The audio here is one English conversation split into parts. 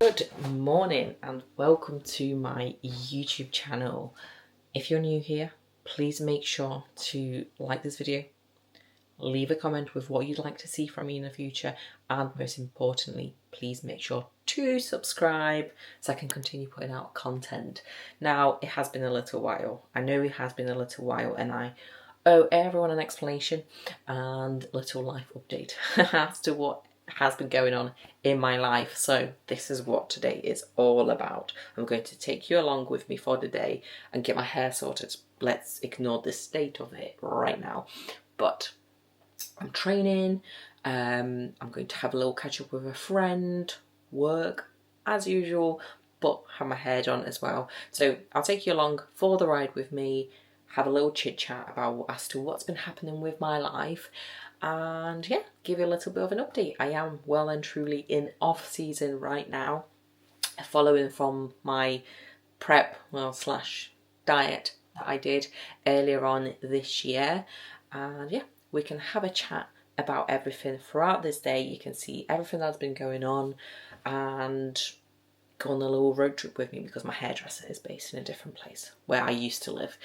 Good morning and welcome to my YouTube channel. If you're new here, please make sure to like this video, leave a comment with what you'd like to see from me in the future, and most importantly, please make sure to subscribe so I can continue putting out content. Now, it has been a little while. I know it has been a little while, and I owe everyone an explanation and a little life update as to what has been going on in my life. So this is what today is all about. I'm going to take you along with me for the day and get my hair sorted. Let's ignore the state of it right now. But I'm training, I'm going to have a little catch up with a friend, work as usual, but have my hair done as well. So I'll take you along for the ride with me, have a little chit chat about as to what's been happening with my life, and yeah, give you a little bit of an update. I am well and truly in off season right now, following from my prep slash diet that I did earlier on this year. And yeah, we can have a chat about everything throughout this day. You can see everything that's been going on and go on a little road trip with me, because my hairdresser is based in a different place where I used to live.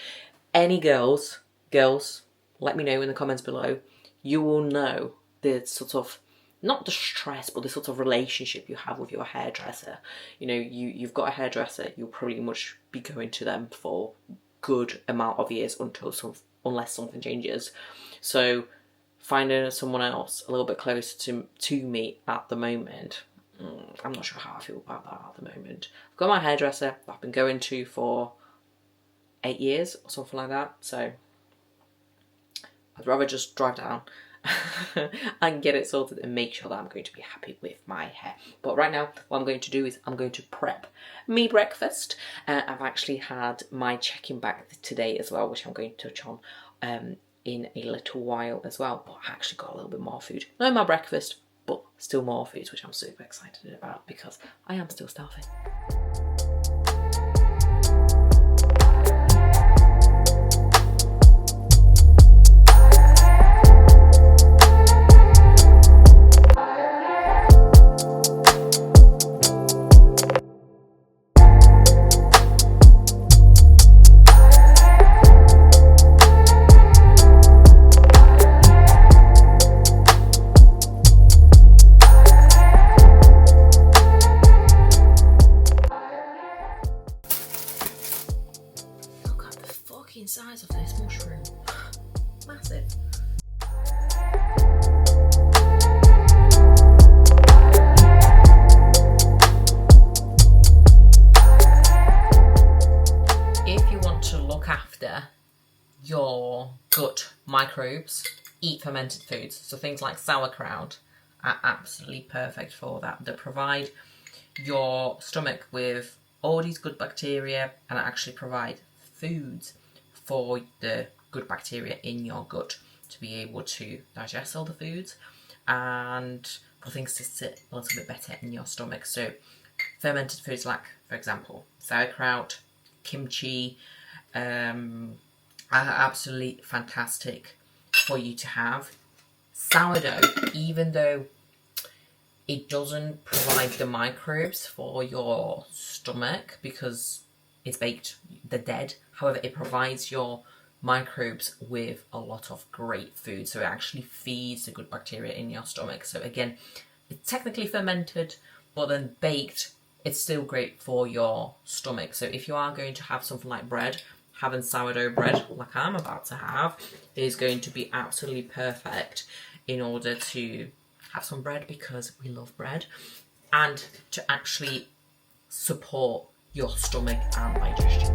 Any girls, let me know in the comments below. You will know the sort of, not the stress, but the sort of relationship you have with your hairdresser. You know, you've got a hairdresser, you'll pretty much be going to them for good amount of years unless something changes. So finding someone else a little bit closer to me at the moment, I'm not sure how I feel about that at the moment. I've got my hairdresser I've been going to for 8 years or something like that, so I'd rather just drive down and get it sorted and make sure that I'm going to be happy with my hair. But right now, what I'm going to do is I'm going to prep me breakfast. I've actually had my check-in bag today as well, which I'm going to touch on in a little while as well. But I actually got a little bit more food. Not in my breakfast, but still more food, which I'm super excited about because I am still starving. Size of this mushroom, massive. If you want to look after your gut microbes, eat fermented foods. So things like sauerkraut are absolutely perfect for that. They provide your stomach with all these good bacteria and actually provide foods for the good bacteria in your gut to be able to digest all the foods and for things to sit a little bit better in your stomach. So fermented foods like, for example, sauerkraut, kimchi, are absolutely fantastic for you to have. Sourdough, even though it doesn't provide the microbes for your stomach because it's baked, they're dead. However, it provides your microbes with a lot of great food. So it actually feeds the good bacteria in your stomach. So again, it's technically fermented, but then baked, it's still great for your stomach. So if you are going to have something like bread, having sourdough bread like I'm about to have is going to be absolutely perfect in order to have some bread, because we love bread, and to actually support your stomach and digestion.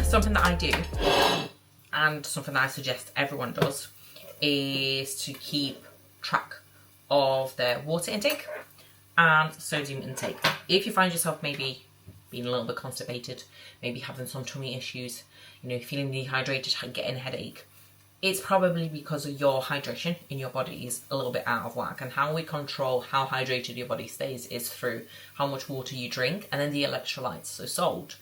Something that I do, and something that I suggest everyone does, is to keep track of their water intake and sodium intake. If you find yourself maybe being a little bit constipated, maybe having some tummy issues, you know, feeling dehydrated, getting a headache, it's probably because of your hydration in your body is a little bit out of whack. And how we control how hydrated your body stays is through how much water you drink and then the electrolytes, so salt.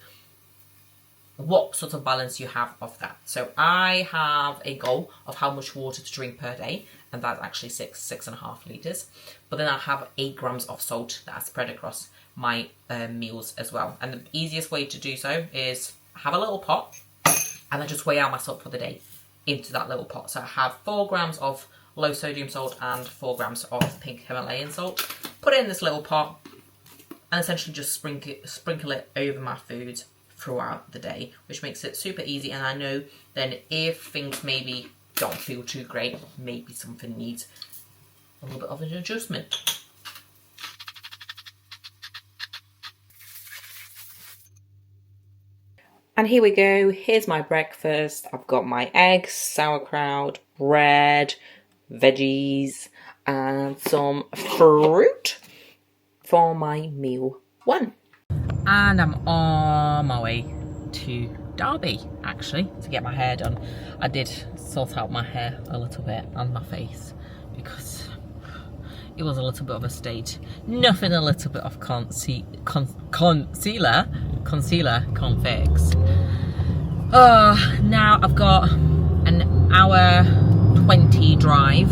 What sort of balance you have of that. So I have a goal of how much water to drink per day, and that's actually 6.5 litres. But then I have 8 grams of salt that I spread across my meals as well. And the easiest way to do so is have a little pot and then just weigh out my salt for the day into that little pot. So I have 4 grams of low sodium salt and 4 grams of pink Himalayan salt. Put it in this little pot and essentially just sprinkle it over my food throughout the day, which makes it super easy. And I know then if things maybe don't feel too great, maybe something needs a little bit of an adjustment. And here we go, here's my breakfast. I've got my eggs, sauerkraut, bread, veggies, and some fruit for my meal 1. And I'm on my way to Derby, actually, to get my hair done. I did sort out my hair a little bit and my face because it was a little bit of a state. Nothing a little bit of concealer can't fix. Now I've got an hour 20 drive.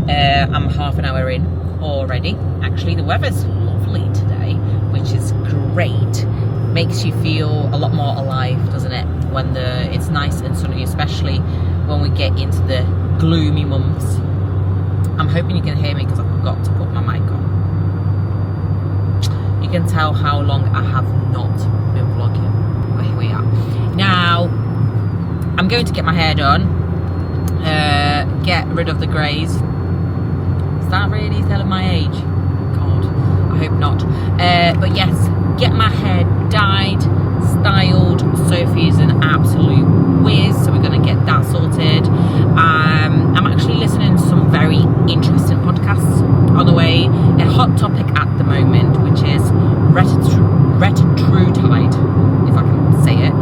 I'm half an hour in already. Actually, the weather's lovely today, which is great. Makes you feel a lot more alive, doesn't it, when it's nice and sunny, especially when we get into the gloomy months. I'm hoping you can hear me because I forgot to put my mic on. You can tell how long I have not been vlogging, but here we are. Now I'm going to get my hair done, get rid of the greys. Is that really telling my age? God, I hope not. But yes, get my hair dyed, styled. Sophie's an absolute whiz, so we're going to get that sorted. I'm actually listening to some very interesting podcasts on the way. A hot topic at the moment, which is Retrutide, if I can say it.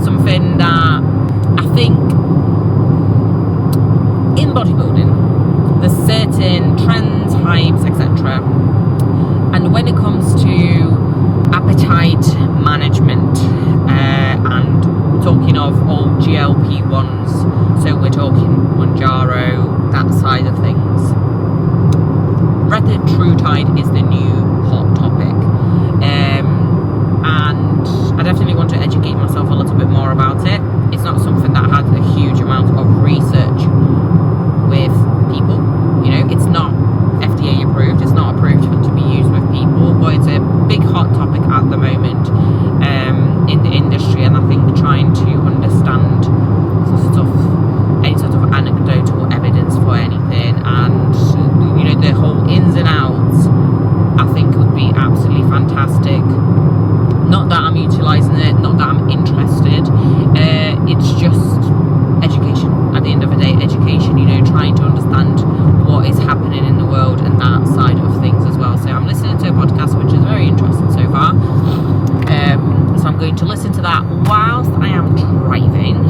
Something that I think in bodybuilding, there's certain trends, hypes, etc. And when it comes to appetite management, and talking of all GLP-1s, so we're talking Mounjaro, that side of things, Retrutide is the new hot topic. And I definitely want to educate myself a little bit more about it. It's not something that has a huge amount of research with people. You know, it's not FDA approved, it's not approved to be used with people, but it's a big hot topic at the moment in the industry, and I think trying to understand any sort of anecdotal evidence for anything, and you know, the whole ins and outs, I think would be absolutely fantastic. Not that I'm utilising it, not that I'm interested, it's just education. At the end of the day, education, you know, trying to understand what is happening in the world and that side of things as well. So I'm listening to a podcast which is very interesting so far. So I'm going to listen to that whilst I am driving.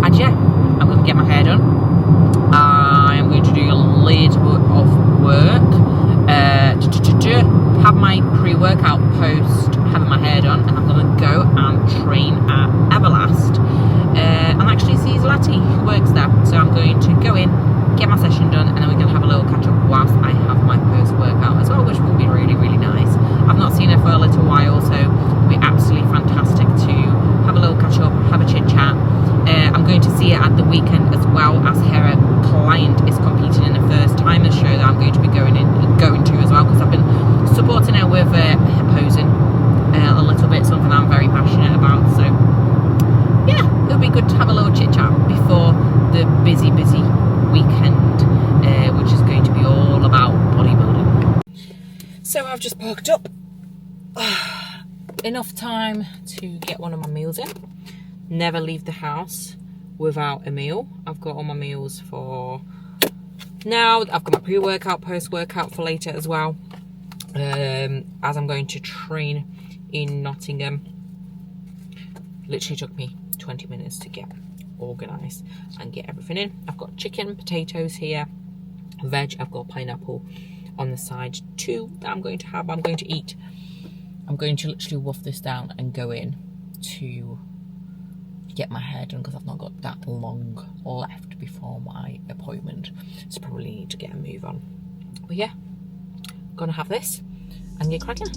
And yeah, I'm going to get my hair done. I'm going to do a little bit of work. Have my pre-workout post, having my hair done, and I'm going to go and train at Everlast. And actually see Zlati, who works there. So I'm going to go in, get my session done, and then we're going to have a little catch up whilst I have my post-workout as well, which will be really, really nice. I've not seen her for a little while, so it'll be absolutely fantastic to have a little catch up, have a chit chat. I'm going to see her at the weekend as well, as her client is competing in the first timers show that I'm going to be going to as well, because I've been supporting her with her posing a little bit, something I'm very passionate about. So yeah, it'll be good to have a little chit chat before the busy weekend, which is going to be all about bodybuilding. So I've just parked up. Enough time to get one of my meals in. Never leave the house without a meal. I've got all my meals for now. I've got my pre-workout, post-workout for later as well. as I'm going to train in Nottingham. Literally took me 20 minutes to get organised and get everything in. I've got chicken, potatoes here, veg. I've got pineapple on the side too that I'm going to have. I'm going to eat. I'm going to literally wolf this down and go in to get my hair done because I've not got that long left before my appointment, so probably need to get a move on. But yeah, gonna have this and get cracking.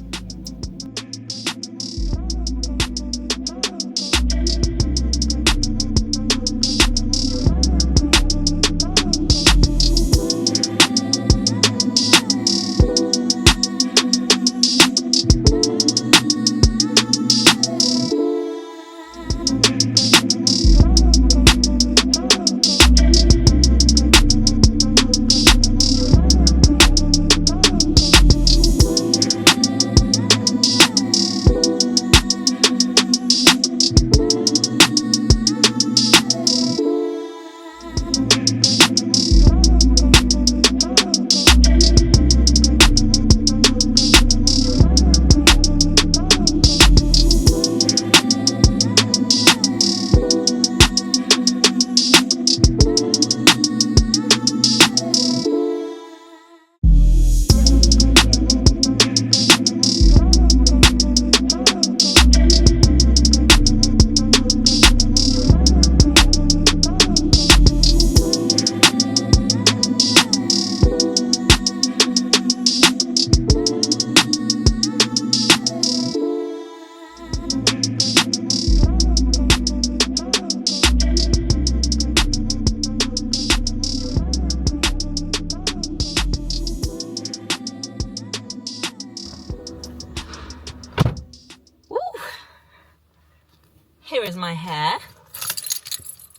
Here is my hair.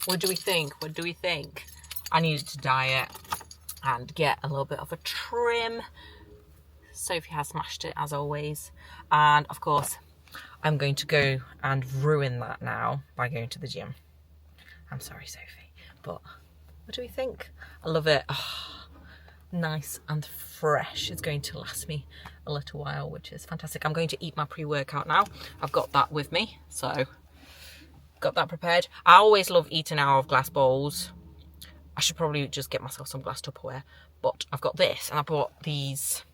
What do we think? What do we think? I needed to dye it and get a little bit of a trim. Sophie has smashed it as always. And of course, I'm going to go and ruin that now by going to the gym. I'm sorry, Sophie, but what do we think? I love it. Oh, nice and fresh. It's going to last me a little while, which is fantastic. I'm going to eat my pre-workout now. I've got that with me, so got that prepared. I always love eating out of glass bowls. I should probably just get myself some glass Tupperware, but I've got this, and I bought these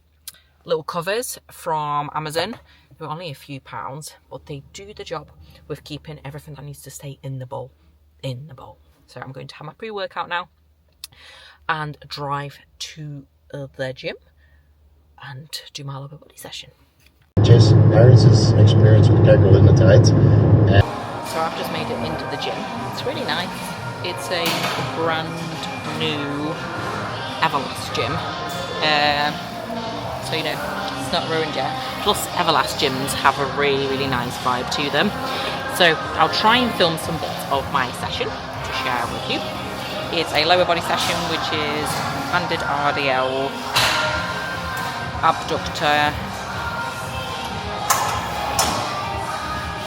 little covers from Amazon. They're only a few pounds, but they do the job with keeping everything that needs to stay in the bowl in the bowl. So I'm going to have my pre-workout now and drive to the gym and do my lower body session. Jess Harris's experience with Kegel in the tides. So I've just made it into the gym. It's really nice. It's a brand new Everlast gym. So you know, it's not ruined yet. Plus Everlast gyms have a really, really nice vibe to them. So I'll try and film some bits of my session to share with you. It's a lower body session, which is banded RDL, abductor,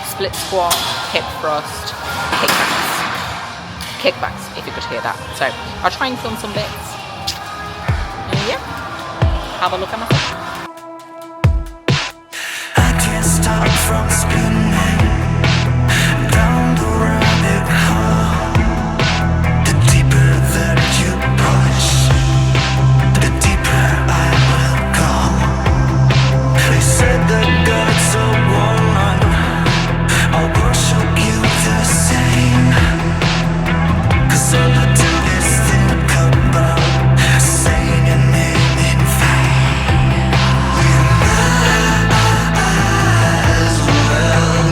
split squat, hip thrust, kickbacks, if you could hear that. So I'll try and film some bits. And yeah, have a look at my session. I can't stop from spinning round the rabbit hole. The deeper that you push, the deeper I will go. They said that God's a woman, I'll worship you the same. 'Cause all I do is think about saying your name in vain. We might as well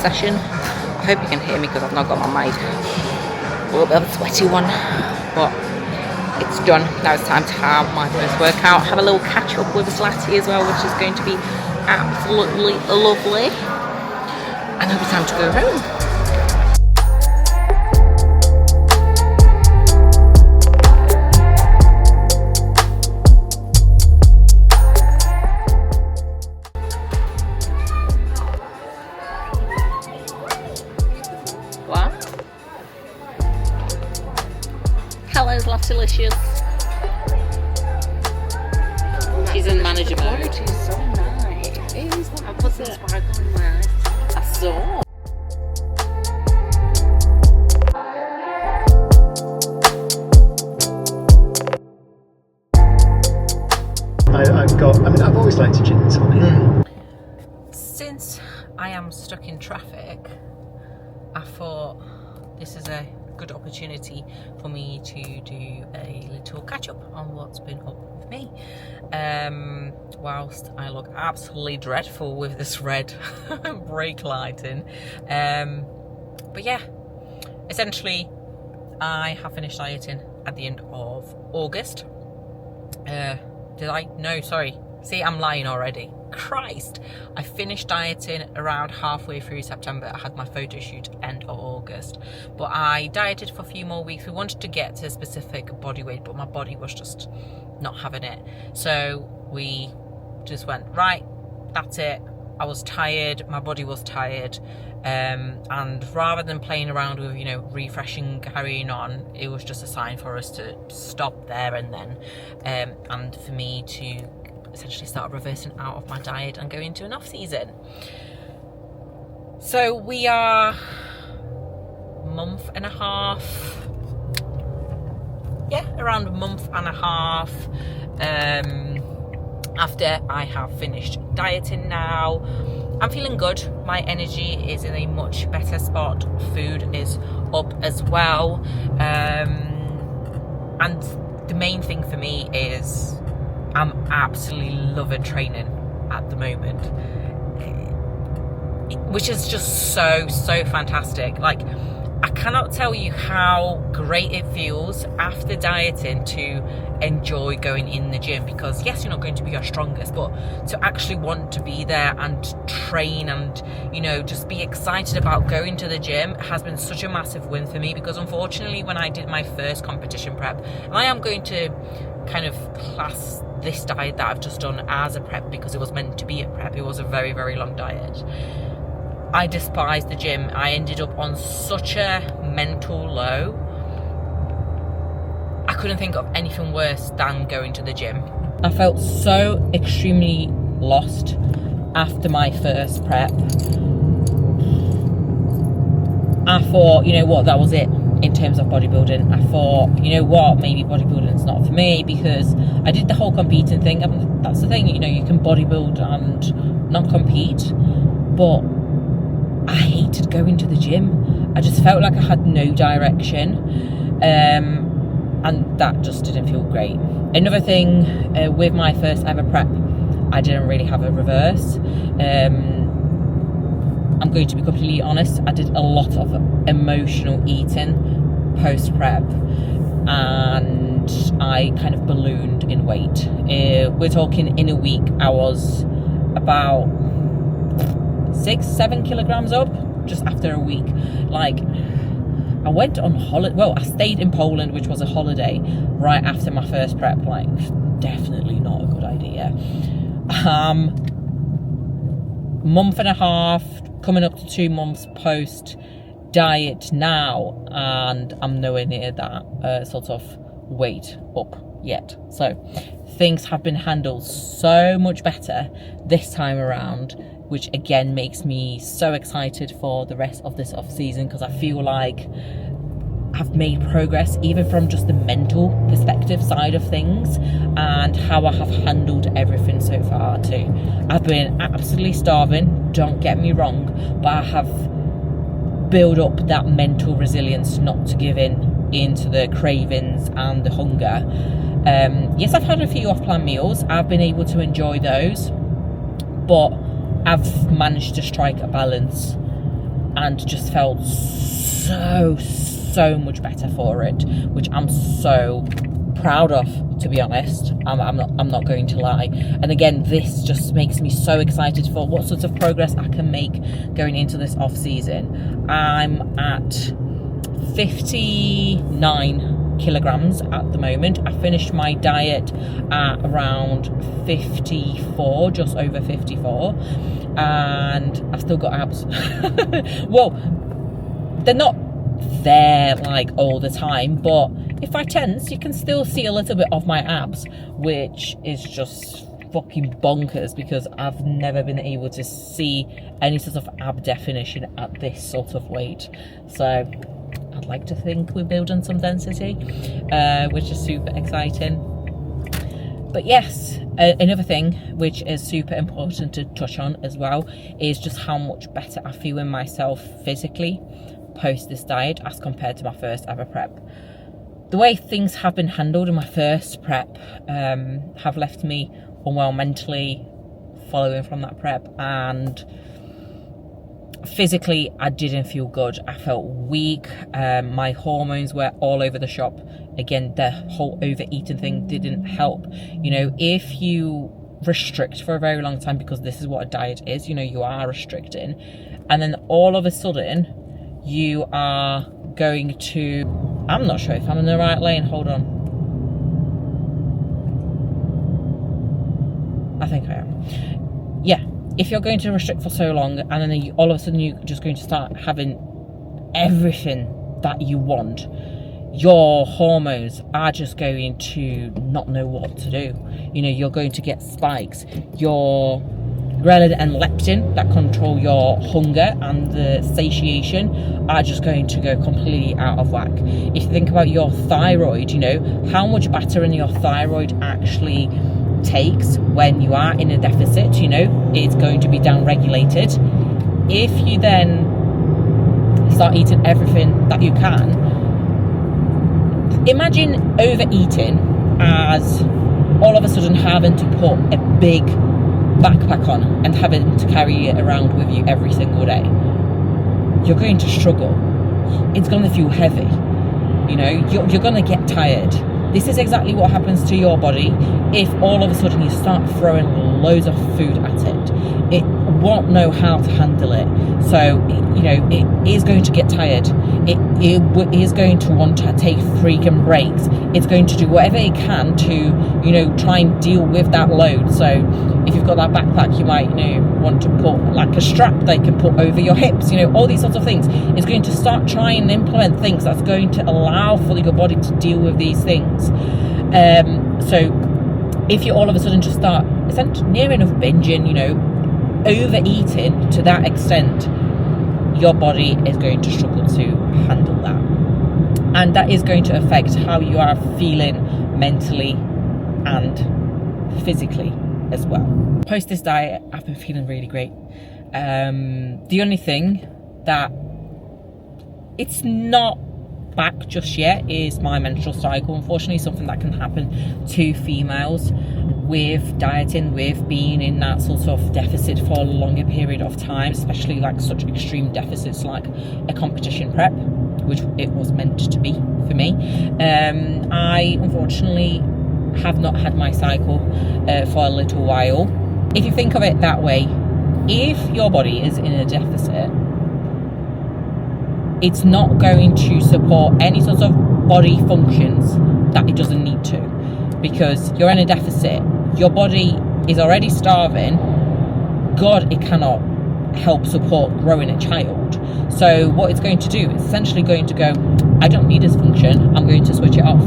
session. I hope you can hear me because I've not got my mic. A little bit of a sweaty one, but it's done. Now it's time to have my first workout, have a little catch up with Zlati as well, which is going to be absolutely lovely. And it'll be time to go home. Hello, Zlatilicious. She's in manager mode. It's so nice. It is. I put some sparkle in my eyes. I saw. I've always liked a gin and tonic. Since I am stuck in traffic, I thought this is a good opportunity for me to do a little catch up on what's been up with me. Whilst I look absolutely dreadful with this red brake lighting. But yeah, essentially I have finished dieting at the end of August. Did I? No, sorry. See, I'm lying already. Christ. I finished dieting around halfway through September. I had my photo shoot end of August. But I dieted for a few more weeks. We wanted to get to a specific body weight, but my body was just not having it. So we just went, right, that's it. I was tired. My body was tired. And rather than playing around with, you know, refreshing, carrying on, it was just a sign for us to stop there and then. And for me to essentially start reversing out of my diet and go into an off season. So we are month and a half. Yeah, around a month and a half after I have finished dieting now. I'm feeling good. My energy is in a much better spot. Food is up as well. And the main thing for me is I'm absolutely loving training at the moment, which is just so fantastic. Like, I cannot tell you how great it feels after dieting to enjoy going in the gym, because yes, you're not going to be your strongest, but to actually want to be there and train and, you know, just be excited about going to the gym has been such a massive win for me. Because unfortunately, when I did my first competition prep, and I am going to kind of class this diet that I've just done as a prep because it was meant to be a prep, it was a very long diet, I despised the gym. I ended up on such a mental low. I couldn't think of anything worse than going to the gym. I felt so extremely lost after my first prep. I thought, you know what, that was it in terms of bodybuilding. I thought, you know what, maybe bodybuilding's not for me, because I did the whole competing thing. And that's the thing, you know, you can bodybuild and not compete, but I hated going to the gym. I just felt like I had no direction, and that just didn't feel great. Another thing, with my first ever prep, I didn't really have a reverse. I'm going to be completely honest, I did a lot of emotional eating post-prep, and I kind of ballooned in weight. We're talking in a week, I was about 6-7 kilograms up just after a week. Like, I went on holiday, well, I stayed in Poland, which was a holiday, right after my first prep. Like, definitely not a good idea. Month and a half, coming up to 2 months post diet now, and I'm nowhere near that sort of weight up yet. So things have been handled so much better this time around, which again makes me so excited for the rest of this off season, because I feel like I've made progress even from just the mental perspective side of things, and how I have handled everything so far too. I've been absolutely starving, don't get me wrong, but I have built up that mental resilience not to give in to the cravings and the hunger. Yes, I've had a few off-plan meals. I've been able to enjoy those, but I've managed to strike a balance and just felt so much better for it, which I'm so proud of, to be honest. I'm not going to lie. And again, this just makes me so excited for what sorts of progress I can make going into this off season. I'm at 59 kilograms at the moment. I finished my diet at around 54, just over 54, and I've still got abs. Well, they're not there like all the time, but if I tense, you can still see a little bit of my abs, which is just fucking bonkers because I've never been able to see any sort of ab definition at this sort of weight. So I'd like to think we're building some density, which is super exciting. But yes, another thing which is super important to touch on as well is just how much better I feel in myself physically post this diet as compared to my first ever prep. The way things have been handled in my first prep have left me unwell mentally following from that prep, and physically I didn't feel good. I felt weak. My hormones were all over the shop. Again, the whole overeating thing didn't help. You know, if you restrict for a very long time, because this is what a diet is, you know, you are restricting, and then all of a sudden you are going to, I'm not sure if I'm in the right lane, hold on, I think I am. Yeah, if you're going to restrict for so long and then all of a sudden you're just going to start having everything that you want, your hormones are just going to not know what to do. You know, you're going to get spikes. Your ghrelin and leptin that control your hunger and the satiation are just going to go completely out of whack. If you think about your thyroid, you know, how much battering your thyroid actually takes when you are in a deficit, you know, it's going to be down-regulated. If you then start eating everything that you can, imagine overeating as all of a sudden having to put a big backpack on and having to carry it around with you every single day. You're going to struggle. It's going to feel heavy. You know, you're going to get tired. This is exactly what happens to your body if all of a sudden you start throwing loads of food at it. It won't know how to handle it. So, you know, it is going to get tired. It is going to want to take freaking breaks. It's going to do whatever it can to, you know, try and deal with that load. So if you've got that backpack, you might, you know, want to put like a strap they can put over your hips, you know, all these sorts of things. It's going to start trying and implement things that's going to allow for your body to deal with these things. So if you all of a sudden just start essentially near enough binging, you know, overeating to that extent, your body is going to struggle to handle that, and that is going to affect how you are feeling mentally and physically as well. Post this diet, I've been feeling really great. The only thing that it's not back just yet is my menstrual cycle. Unfortunately, something that can happen to females with dieting, with being in that sort of deficit for a longer period of time, especially like such extreme deficits like a competition prep, which it was meant to be for me. I unfortunately have not had my cycle for a little while. If you think of it that way, if your body is in a deficit, it's not going to support any sort of body functions that it doesn't need to, because you're in a deficit. Your body is already starving. God, it cannot help support growing a child. So what it's going to do is essentially going to go, I don't need this function, I'm going to switch it off.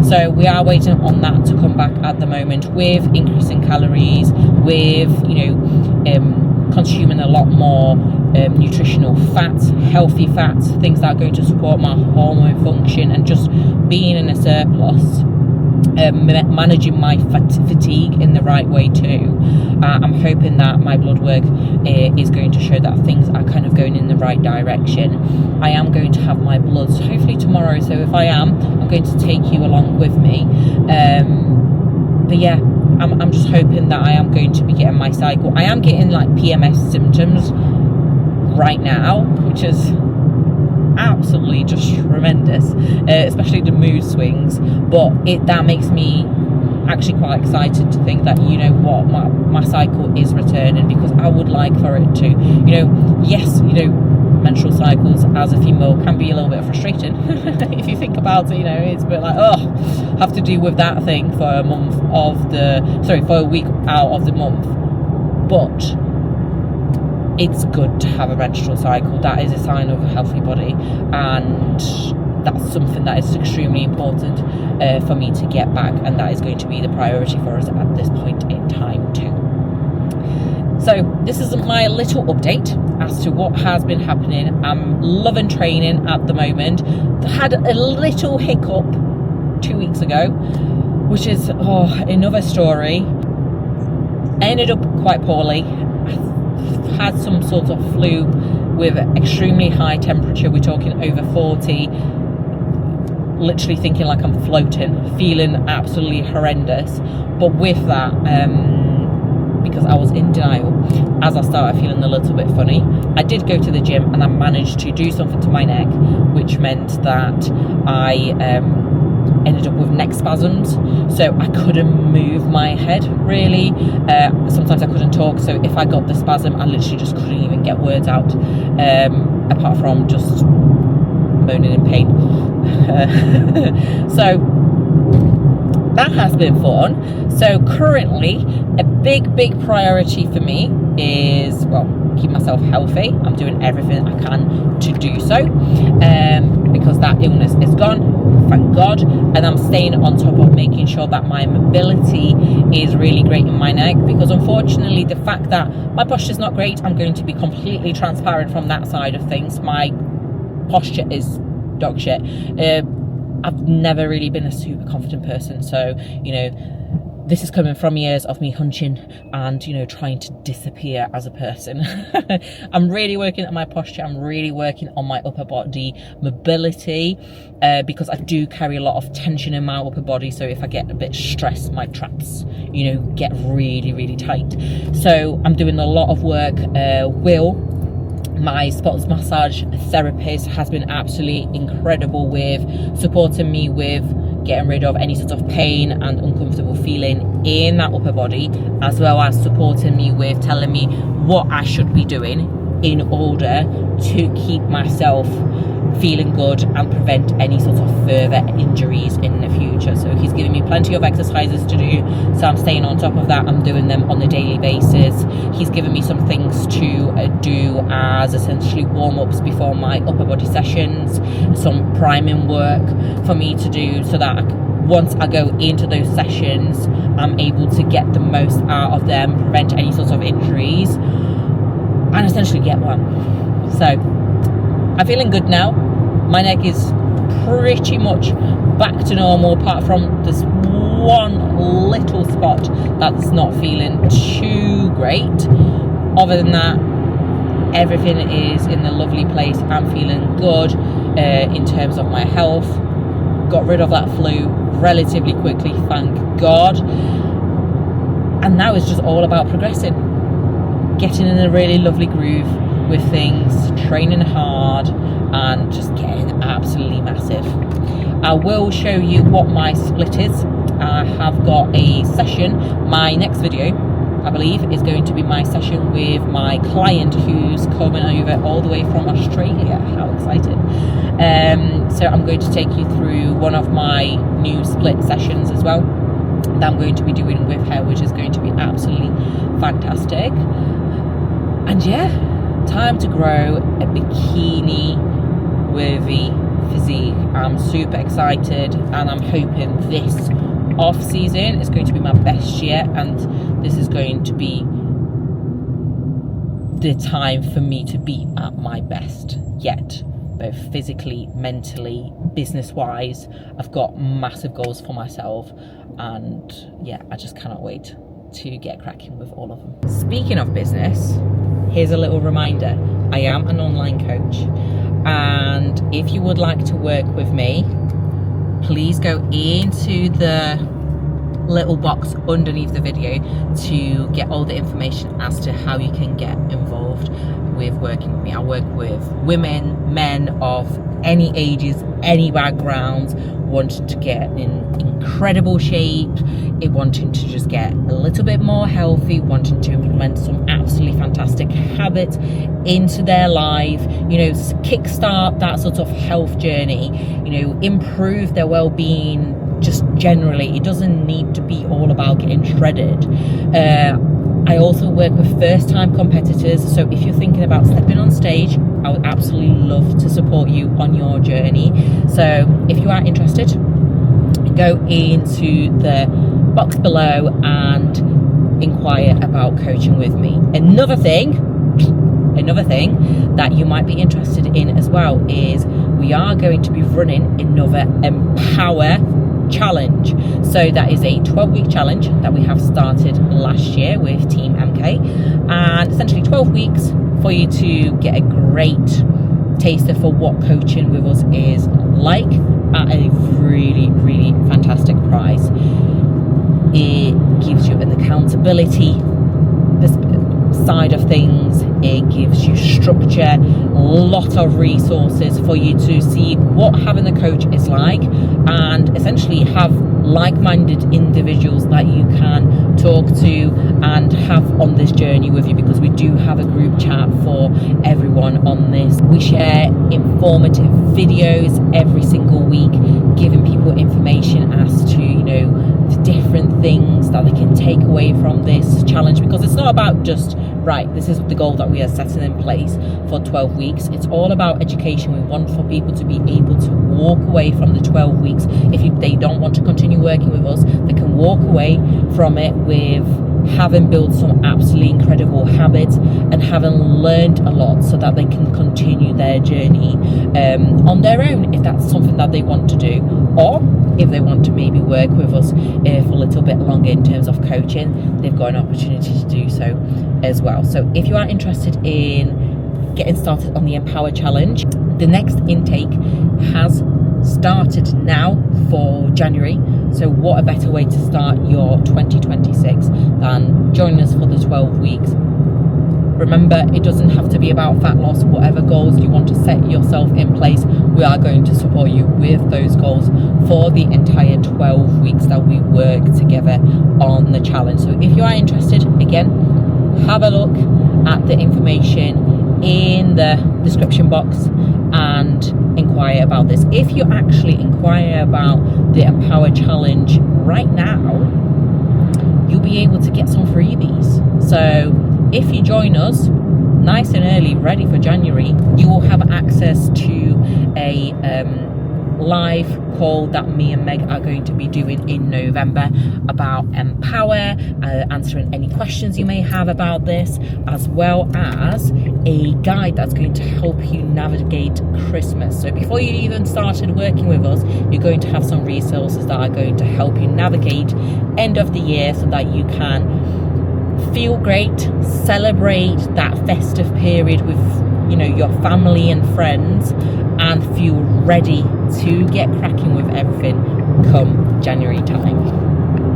So we are waiting on that to come back at the moment, with increasing calories, with, you know, consuming a lot more nutritional fats, healthy fats, things that are going to support my hormone function, and just being in a surplus, managing my fatigue in the right way too. I'm hoping that my blood work is going to show that things are kind of going in the right direction. I am going to have my bloods hopefully tomorrow, so if I am, I'm going to take you along with me. But yeah, I'm just hoping that I am going to be getting my cycle. I am getting like PMS symptoms right now, which is absolutely just tremendous, especially the mood swings. But that makes me actually quite excited to think that, you know what, my cycle is returning, because I would like for it to, you know, yes, you know, menstrual cycles as a female can be a little bit frustrating if you think about it. You know, it's a bit like, oh, have to deal with that thing for a week out of the month. But it's good to have a menstrual cycle. That is a sign of a healthy body, and that's something that is extremely important for me to get back, and that is going to be the priority for us at this point in time too. So this is my little update as to what has been happening. I'm loving training at the moment. I had a little hiccup 2 weeks ago, which is another story. I ended up quite poorly. I had some sort of flu with extremely high temperature. We're talking over 40. Literally thinking like I'm floating, feeling absolutely horrendous. But with that, because I was in denial, as I started feeling a little bit funny, I did go to the gym and I managed to do something to my neck, which meant that I ended up with neck spasms, so I couldn't move my head really. Sometimes I couldn't talk, so if I got the spasm, I literally just couldn't even get words out, apart from just moaning in pain. So that has been fun. So currently a big priority for me is, well, keep myself healthy. I'm doing everything I can to do so, because that illness is gone, thank God, and I'm staying on top of making sure that my mobility is really great in my neck, because unfortunately the fact that my posture is not great, I'm going to be completely transparent from that side of things. My posture is dog shit. I've never really been a super confident person, so, you know, this is coming from years of me hunching and, you know, trying to disappear as a person. I'm really working on my posture. I'm really working on my upper body mobility, because I do carry a lot of tension in my upper body. So if I get a bit stressed, my traps, you know, get really tight. So I'm doing a lot of work. Will, my sports massage therapist, has been absolutely incredible with supporting me with getting rid of any sort of pain and uncomfortable feeling in that upper body, as well as supporting me with telling me what I should be doing in order to keep myself feeling good and prevent any sort of further injuries in the future. So he's giving me plenty of exercises to do, so I'm staying on top of that. I'm doing them on a daily basis. He's given me some things to do as essentially warm-ups before my upper body sessions, some priming work for me to do, so that once I go into those sessions, I'm able to get the most out of them, prevent any sort of injuries, and essentially get one. So I'm feeling good now. My neck is pretty much back to normal, apart from this one little spot that's not feeling too great. Other than that, everything is in a lovely place. I'm feeling good in terms of my health. Got rid of that flu relatively quickly, thank God. And now it's just all about progressing, getting in a really lovely groove with things, training hard, and just getting absolutely massive. I will show you what my split is. I have got a session. My next video, I believe, is going to be my session with my client who's coming over all the way from Australia. How exciting. So I'm going to take you through one of my new split sessions as well that I'm going to be doing with her, which is going to be absolutely fantastic. And yeah, time to grow a bikini worthy physique. I'm super excited, and I'm hoping this off season is going to be my best yet, and this is going to be the time for me to be at my best yet, both physically, mentally, business wise. I've got massive goals for myself, and yeah, I just cannot wait to get cracking with all of them. Speaking of business, here's a little reminder. I am an online coach, and if you would like to work with me, please go into the little box underneath the video to get all the information as to how you can get involved with working with me. I work with women, men of any ages, any backgrounds, wanting to get in incredible shape, wanting to just get a little bit more healthy, wanting to implement some absolutely fantastic habits into their life, you know, kickstart that sort of health journey, you know, improve their well-being just generally. It doesn't need to be all about getting shredded. I also work with first-time competitors, so if you're thinking about stepping on stage, I would absolutely love to support you on your journey. So if you are interested, go into the box below and inquire about coaching with me. Another thing that you might be interested in as well is we are going to be running another Empower challenge. So that is a 12-week challenge that we have started last year with Team MK, and essentially 12 weeks for you to get a great taster for what coaching with us is like at a really, really fantastic price. It gives you an accountability side of things, it gives you structure, a lot of resources for you to see what having a coach is like, and essentially have like-minded individuals that you can talk to and have on this journey with you, because we do have a group chat for everyone on this. We share informative videos every single week, giving people information as to, you know, the different things that they can take away from this challenge, because it's not about just, right, this is the goal that we are setting in place for 12 weeks. It's all about education. We want for people to be able to walk away from the 12 weeks. If they don't want to continue working with us, they can walk away from it with having built some absolutely incredible habits and having learned a lot, so that they can continue their journey on their own, if that's something that they want to do, or if they want to maybe work with us for a little bit longer in terms of coaching, they've got an opportunity to do so as well. So if you are interested in getting started on the Empower Challenge, the next intake has started now for January. So what a better way to start your 2026 than joining us for the 12 weeks. Remember, it doesn't have to be about fat loss. Whatever goals you want to set yourself in place, we are going to support you with those goals for the entire 12 weeks that we work together on the challenge. So if you are interested, again, have a look at the information in the description box and inquire about this. If you actually inquire about the Empower Challenge right now, you'll be able to get some freebies. So if you join us nice and early, ready for January, you will have access to a live call that me and Meg are going to be doing in November about Empower, answering any questions you may have about this, as well as a guide that's going to help you navigate Christmas. So before you even started working with us, you're going to have some resources that are going to help you navigate end of the year, so that you can feel great, celebrate that festive period with, you know, your family and friends, and feel ready to get cracking with everything come January time.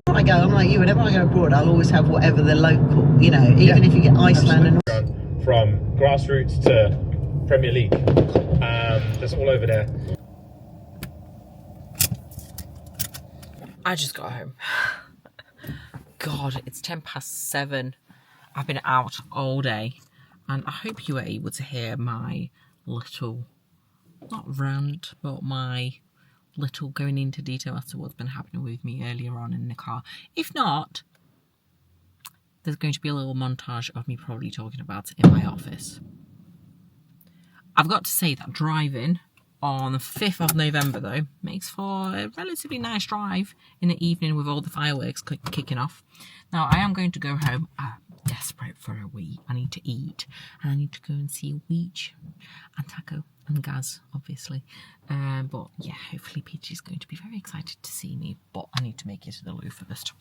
When I go, I'm like you, whenever I go abroad, I'll always have whatever the local, you know, even if you get Iceland and from grassroots to Premier League, that's all over there. I just got home. God, it's 7:10. I've been out all day, and I hope you were able to hear my little, not rant, but my little going into detail as to what's been happening with me earlier on in the car. If not, there's going to be a little montage of me probably talking about it in my office. I've got to say that driving on the 5th of November, though, makes for a relatively nice drive in the evening with all the fireworks kicking off. Now, I am going to go home. I'm desperate for a wee. I need to eat. And I need to go and see a Weech and Taco and Gaz, obviously. But yeah, hopefully Peachy's going to be very excited to see me. But I need to make it to the loo first.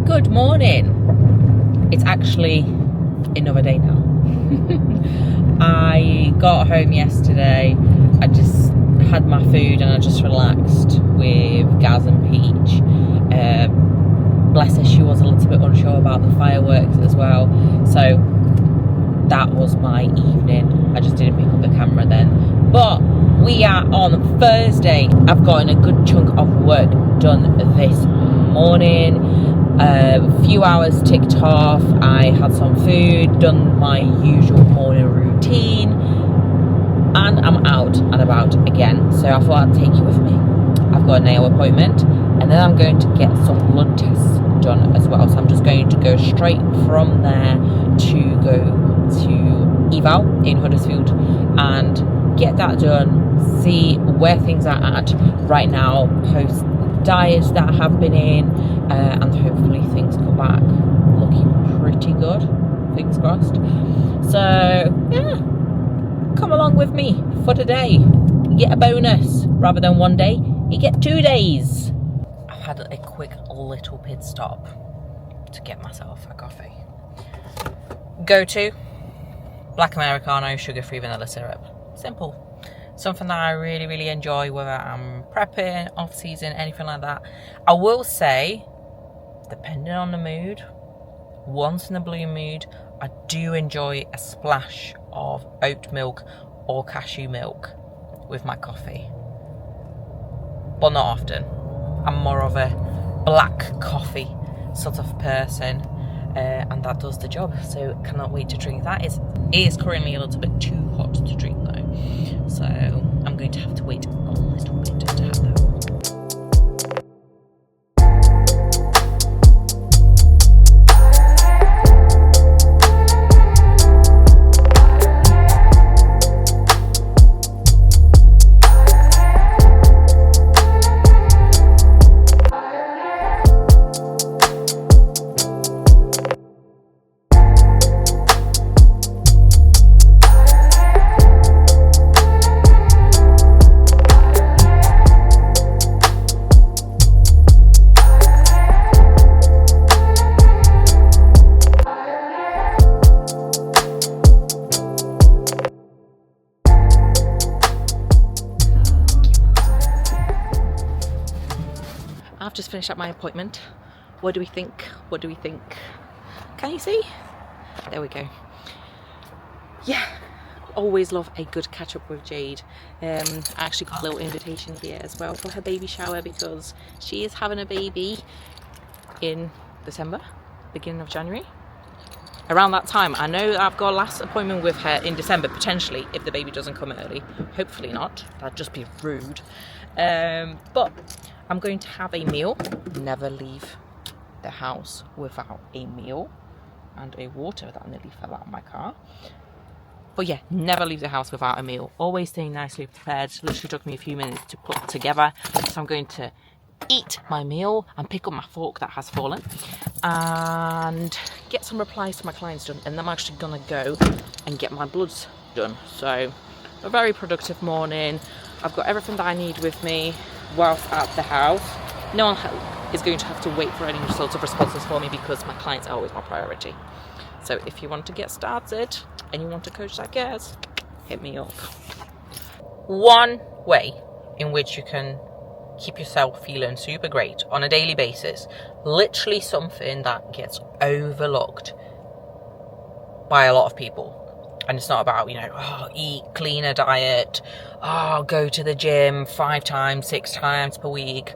Good morning. It's actually another day now. I got home yesterday. I just had my food and I just relaxed with Gaz and Peach. bless her, she was a little bit unsure about the fireworks as well. So that was my evening. I just didn't pick up the camera then. But we are on Thursday. I've gotten a good chunk of work done this morning. A few hours ticked off. I had some food, done my usual morning routine, and I'm out and about again. So I thought I'd take you with me. I've got a nail appointment, and then I'm going to get some blood tests done as well. So I'm just going to go straight from there to go to eval in Huddersfield and get that done, see where things are at right now post diets that I have been in, and hopefully things come back looking pretty good, fingers crossed. So yeah, come along with me for today. You get a bonus. Rather than 1 day, you get 2 days. I've had a quick little pit stop to get myself a coffee. Go to black Americano, sugar-free vanilla syrup. Simple. Something that I really enjoy, whether I'm prepping, off-season, anything like that. I will say, depending on the mood, once in a blue mood, I do enjoy a splash of oat milk or cashew milk with my coffee. But not often. I'm more of a black coffee sort of person, and that does the job. So cannot wait to drink that. It is currently a little bit too hot to drink though, so I'm going to have to wait a little bit to have that. I've just finished up my appointment. What do we think? What do we think? Can you see? There we go. Yeah, always love a good catch up with Jade. I actually got a little invitation here as well for her baby shower because she is having a baby in December, beginning of January. Around that time. I know I've got a last appointment with her in December, potentially, if the baby doesn't come early. Hopefully not. That'd just be rude. But I'm going to have a meal. Never leave the house without a meal and a water that nearly fell out of my car. But yeah, never leave the house without a meal. Always staying nicely prepared. Literally took me a few minutes to put together. So I'm going to eat my meal and pick up my fork that has fallen and get some replies to my clients done, and then I'm actually gonna go and get my bloods done. So a very productive morning. I've got everything that I need with me whilst at the house. No one is going to have to wait for any sorts of responses for me because my clients are always my priority. So if you want to get started and you want a coach that cares, hit me up. One way in which you can keep yourself feeling super great on a daily basis, literally something that gets overlooked by a lot of people. And it's not about, eat cleaner diet, go to the gym 5 times, 6 times per week.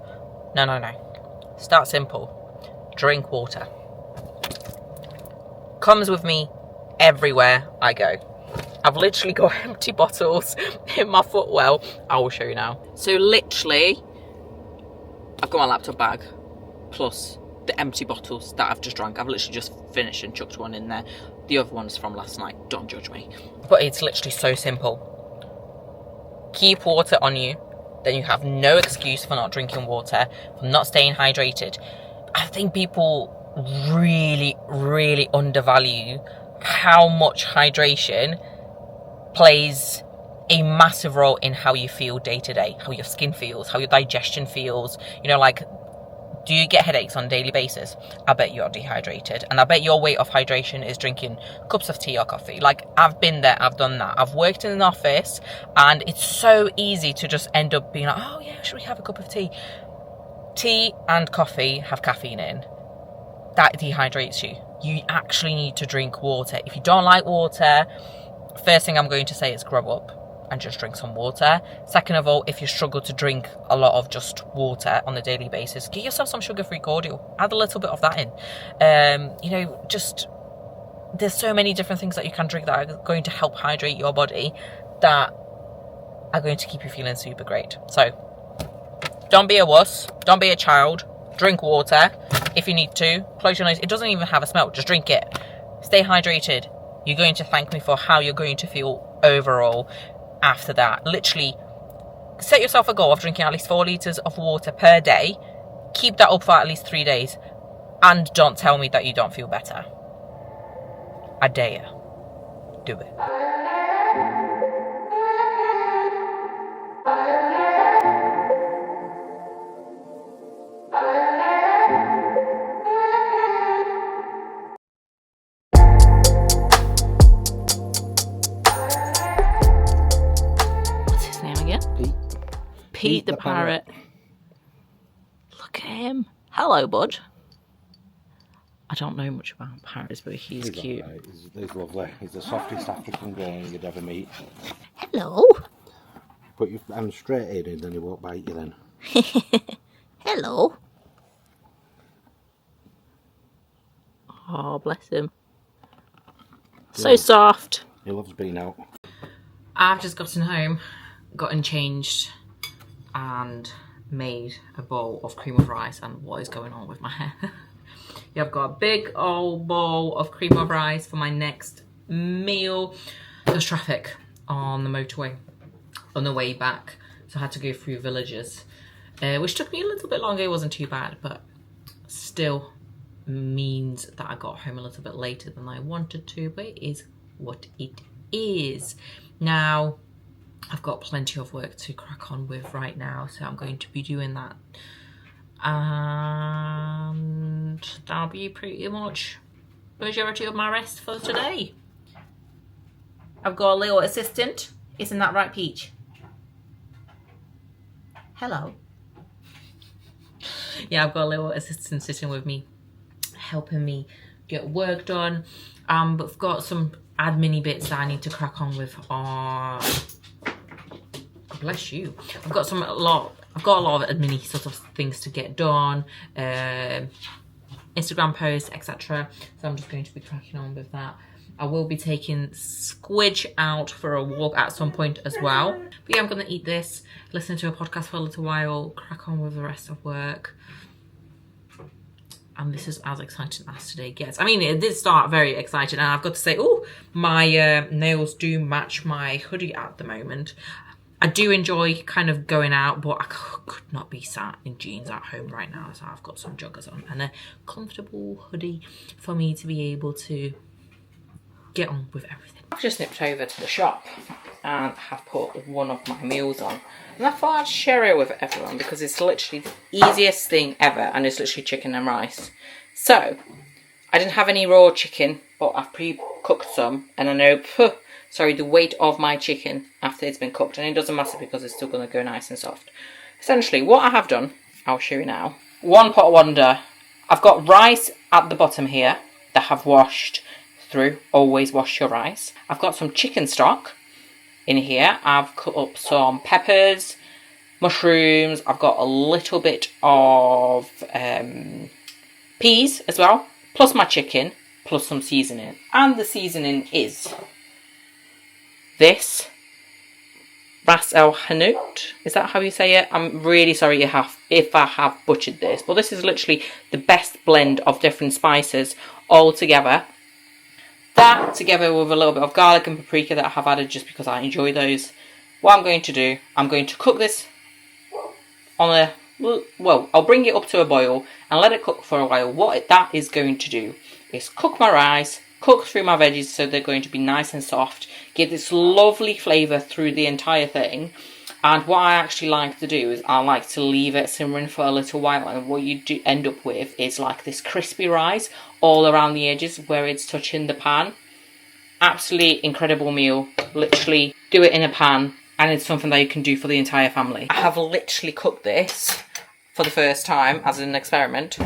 No. Start simple. Drink water. Comes with me everywhere I go. I've literally got empty bottles in my footwell. I will show you now. So literally, I've got my laptop bag plus the empty bottles that I've just drank. I've literally just finished and chucked one in there. The other one's from last night. Don't judge me. But it's literally so simple. Keep water on you. Then you have no excuse for not drinking water, for not staying hydrated. I think people really undervalue how much hydration plays a massive role in how you feel day to day, how your skin feels, how your digestion feels. Do you get headaches on a daily basis? I bet you're dehydrated. And I bet your way of hydration is drinking cups of tea or coffee. I've been there, I've done that. I've worked in an office and it's so easy to just end up being like, oh yeah, should we have a cup of tea? Tea and coffee have caffeine in. that dehydrates you. You actually need to drink water. If you don't like water, first thing I'm going to say is grow up and just drink some water. Second of all, if you struggle to drink a lot of just water on a daily basis, get yourself some sugar-free cordial. Add a little bit of that in. You know, just there's so many different things that you can drink that are going to help hydrate your body that are going to keep you feeling super great. So don't be a wuss. Don't be a child. Drink water if you need to. Close your nose. It doesn't even have a smell. Just drink it. Stay hydrated. You're going to thank me for how you're going to feel overall after that. Literally, set yourself a goal of drinking at least 4 litres of water per day. Keep that up for at least 3 days. And don't tell me that you don't feel better. I dare you. Do it. Pete the parrot. Look at him. Hello, bud. I don't know much about parrots, but he's cute. Right. He's lovely. He's the softest African greyhound you'd ever meet. Hello. Put your hand straight in and then he won't bite you then. Hello. Oh, bless him. So soft. He loves being out. I've just gotten home, gotten changed, and made a bowl of cream of rice. And what is going on with my hair? Yeah, I've got a big old bowl of cream of rice for my next meal. There's traffic on the motorway on the way back, so I had to go through villages, which took me a little bit longer. It wasn't too bad, but still means that I got home a little bit later than I wanted to, but it is what it is. Now, I've got plenty of work to crack on with right now, so I'm going to be doing that. And that'll be pretty much the majority of my rest for today. I've got a little assistant. Isn't that right, Peach? Hello. Yeah, I've got a little assistant sitting with me, helping me get work done. But I've got some admin-y bits that I need to crack on with. Bless you. I've got a lot of admin-y sort of things to get done, Instagram posts, etc. So I'm just going to be cracking on with that. I will be taking Squidge out for a walk at some point as well. But yeah, I'm going to eat this, listen to a podcast for a little while, crack on with the rest of work. And this is as exciting as today gets. I mean, it did start very exciting, and I've got to say, oh, my nails do match my hoodie at the moment. I do enjoy kind of going out, but I could not be sat in jeans at home right now. So I've got some joggers on and a comfortable hoodie for me to be able to get on with everything. I've just nipped over to the shop and have put one of my meals on. And I thought I'd share it with everyone because it's literally the easiest thing ever, and it's literally chicken and rice. So, I didn't have any raw chicken, but I've pre-cooked some, and I know, the weight of my chicken after it's been cooked, and it doesn't matter because it's still going to go nice and soft. Essentially, what I have done, I'll show you now. One pot of wonder. I've got rice at the bottom here that I've washed through. Always wash your rice. I've got some chicken stock in here. I've cut up some peppers, mushrooms. I've got a little bit of peas as well, plus my chicken, plus some seasoning. And the seasoning is this Ras El Hanout. Is that how you say it? I'm really sorry if I have butchered this, but this is literally the best blend of different spices all together. That together with a little bit of garlic and paprika that I have added just because I enjoy those. What I'm going to do, I'm going to cook this on I'll bring it up to a boil and let it cook for a while. What that is going to do is cook my rice, cook through my veggies so they're going to be nice and soft, give this lovely flavour through the entire thing. And what I actually like to do is I like to leave it simmering for a little while, and what you do end up with is like this crispy rice all around the edges where it's touching the pan. Absolutely incredible meal. Literally do it in a pan, and it's something that you can do for the entire family. I have literally cooked this for the first time as an experiment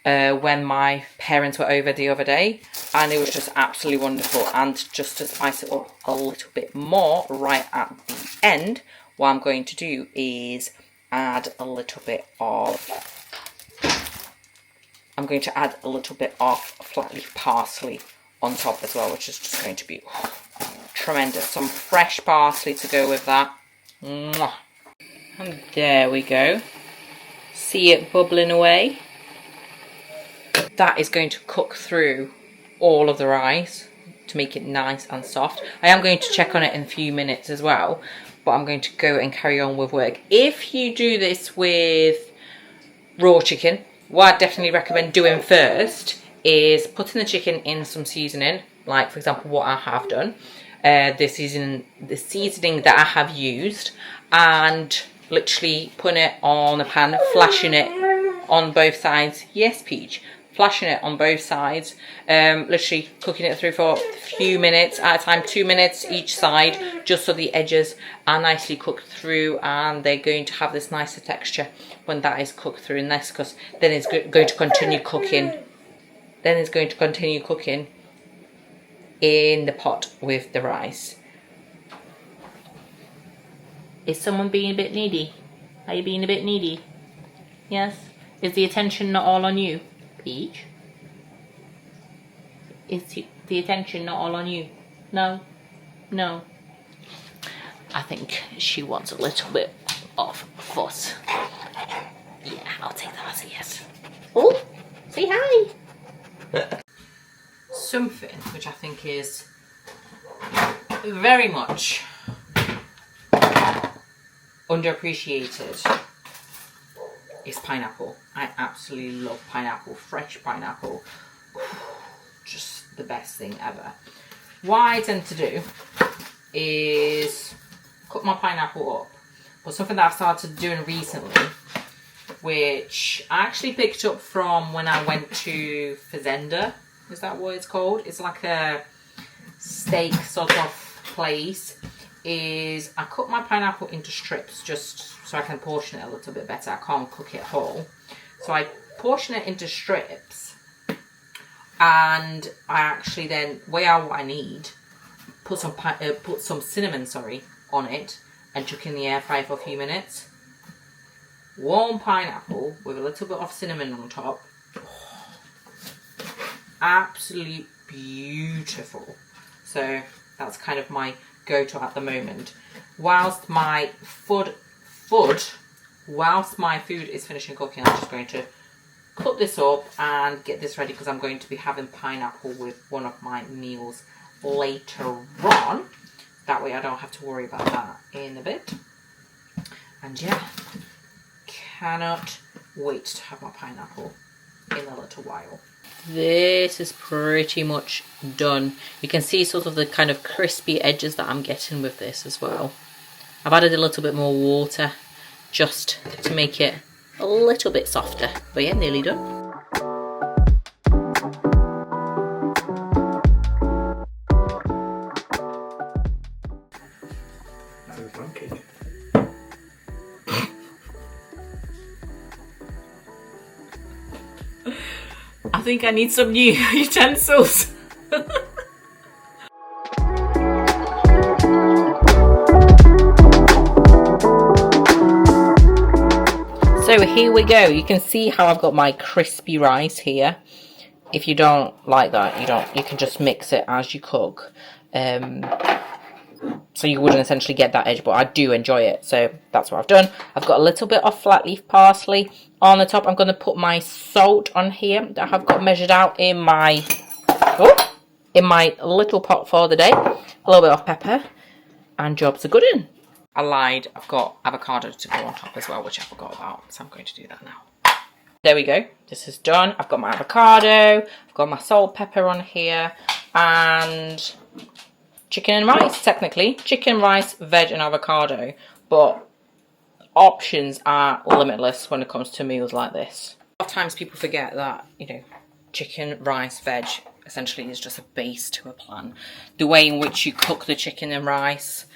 when my parents were over the other day, and it was just absolutely wonderful. And just to spice it up a little bit more right at the end, what I'm going to do is add a little bit of flat leaf parsley on top as well, which is just going to be tremendous. Some fresh parsley to go with that. Mwah. And there we go. See it bubbling away? That is going to cook through all of the rice to make it nice and soft. I am going to check on it in a few minutes as well, but I'm going to go and carry on with work. If you do this with raw chicken, what I definitely recommend doing first is putting the chicken in some seasoning, like for example what I have done. The seasoning that I have used, and literally putting it on a pan, flashing it on both sides. Yes, Peach. Flashing it on both sides, literally cooking it through for a few minutes at a time, 2 minutes each side, just so the edges are nicely cooked through, and they're going to have this nicer texture when that is cooked through. And that's because then it's going to continue cooking. Then it's going to continue cooking in the pot with the rice. Is someone being a bit needy? Are you being a bit needy? Yes? Is the attention not all on you? Peach? Is the attention not all on you? No? No. I think she wants a little bit of fuss. Yeah, I'll take that as a yes. Oh, say hi! Something which I think is very much underappreciated is pineapple. I absolutely love pineapple, fresh pineapple. Just the best thing ever. What I tend to do is cut my pineapple up. But something that I've started doing recently, which I actually picked up from when I went to Fazenda. Is that what it's called? It's like a steak sort of place. Is I cut my pineapple into strips just so I can portion it a little bit better. I can't cook it whole. So I portion it into strips, and I actually then weigh out what I need, put some cinnamon, on it, and chuck in the air fryer for a few minutes. Warm pineapple with a little bit of cinnamon on top. Absolutely beautiful. So that's kind of my go-to at the moment. Whilst my food is finishing cooking, I'm just going to cut this up and get this ready, because I'm going to be having pineapple with one of my meals later on. That way I don't have to worry about that in a bit. And yeah, cannot wait to have my pineapple in a little while. This is pretty much done. You can see sort of the kind of crispy edges that I'm getting with this as well. I've added a little bit more water just to make it a little bit softer. But yeah, nearly done. I think I need some new utensils. So here we go. You can see how I've got my crispy rice here. If you don't like that, you can just mix it as you cook. So you wouldn't essentially get that edge, but I do enjoy it. So that's what I've done. I've got a little bit of flat leaf parsley on the top. I'm going to put my salt on here that I've got measured out in my little pot for the day. A little bit of pepper, and jobs are good in. I lied. I've got avocado to go on top as well, which I forgot about. So I'm going to do that now. There we go. This is done. I've got my avocado. I've got my salt, pepper on here, and chicken and rice, technically. Chicken, rice, veg, and avocado. But options are limitless when it comes to meals like this. A lot of times people forget that, chicken, rice, veg essentially is just a base to a plan. The way in which you cook the chicken and rice,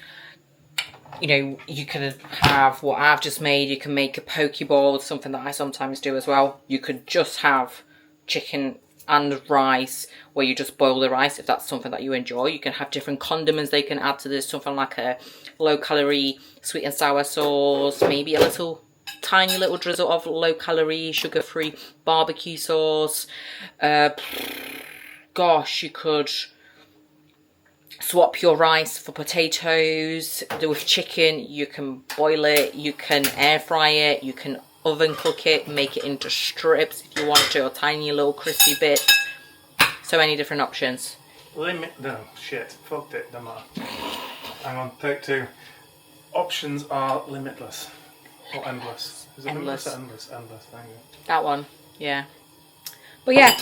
you could have what I've just made. You can make a poke bowl, something that I sometimes do as well. You could just have chicken and rice, where you just boil the rice if that's something that you enjoy. You can have different condiments they can add to this, something like a low calorie sweet and sour sauce, maybe a little tiny little drizzle of low calorie sugar free barbecue sauce. Gosh, you could swap your rice for potatoes. With chicken, you can boil it, you can air fry it, you can oven cook it, make it into strips if you want to, or tiny little crispy bits. So many different options. Fucked it, don't matter. Hang on, take 2. Options are limitless. Or endless. Is it Endless. Endless, thank you. That one, yeah. But yeah,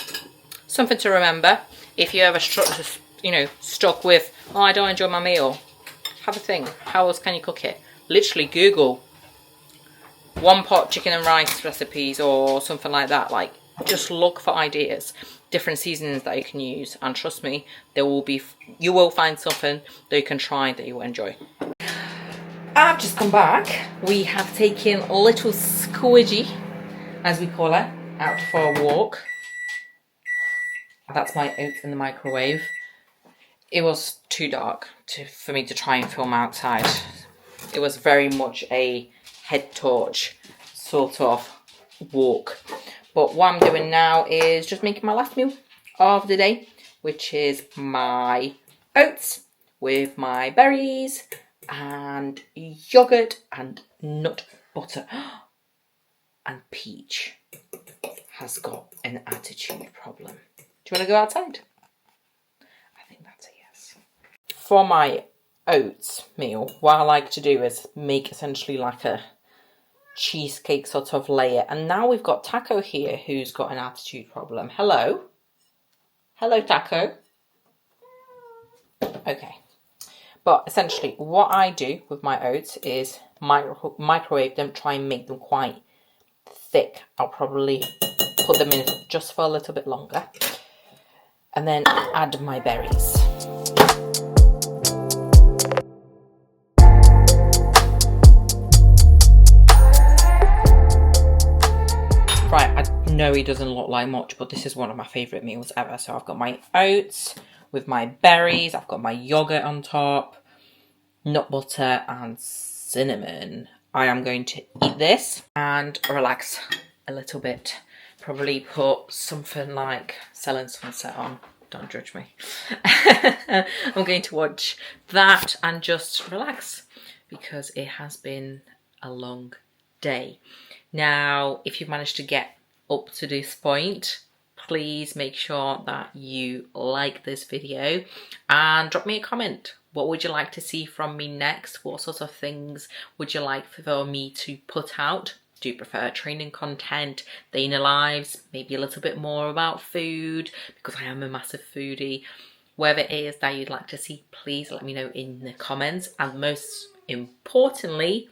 something to remember. If you ever stuck with, oh, I don't enjoy my meal, have a think. How else can you cook it? Literally Google one pot chicken and rice recipes or something like that. Like, just look for ideas, different seasonings that you can use, and trust me, you will find something that you can try that you will enjoy. I've just come back. We have taken little Squidgy, as we call her, out for a walk. That's my oats in the microwave. It was too dark for me to try and film outside. It was very much a head torch sort of walk. But what I'm doing now is just making my last meal of the day, which is my oats with my berries and yogurt and nut butter. And Peach has got an attitude problem. Do you want to go outside? I think that's a yes. For my oats meal, what I like to do is make essentially like a cheesecake sort of layer. And now we've got Taco here who's got an attitude problem. Hello. Hello, Taco. Okay. But essentially what I do with my oats is microwave them, try and make them quite thick. I'll probably put them in just for a little bit longer. And then add my berries. Right, I know it doesn't look like much, but this is one of my favourite meals ever. So I've got my oats with my berries, I've got my yogurt on top, nut butter and cinnamon. I am going to eat this and relax a little bit. Probably put something like Selling Sunset on. Don't judge me. I'm going to watch that and just relax because it has been a long day. Now, if you've managed to get up to this point, please make sure that you like this video and drop me a comment. What would you like to see from me next? What sort of things would you like for me to put out? Do you prefer training content, day in the lives, maybe a little bit more about food, because I am a massive foodie? Whatever it is that you'd like to see, please let me know in the comments. And most importantly,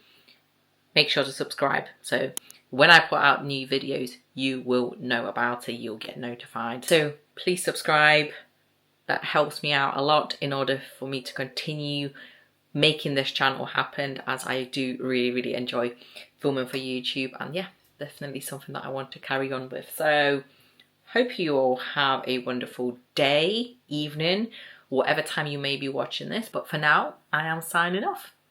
make sure to subscribe. So when I put out new videos, you will know about it, you'll get notified. So please subscribe. That helps me out a lot in order for me to continue making this channel happen, as I do really enjoy filming for YouTube, and yeah, definitely something that I want to carry on with. So hope you all have a wonderful day, evening, whatever time you may be watching this, but for now I am signing off.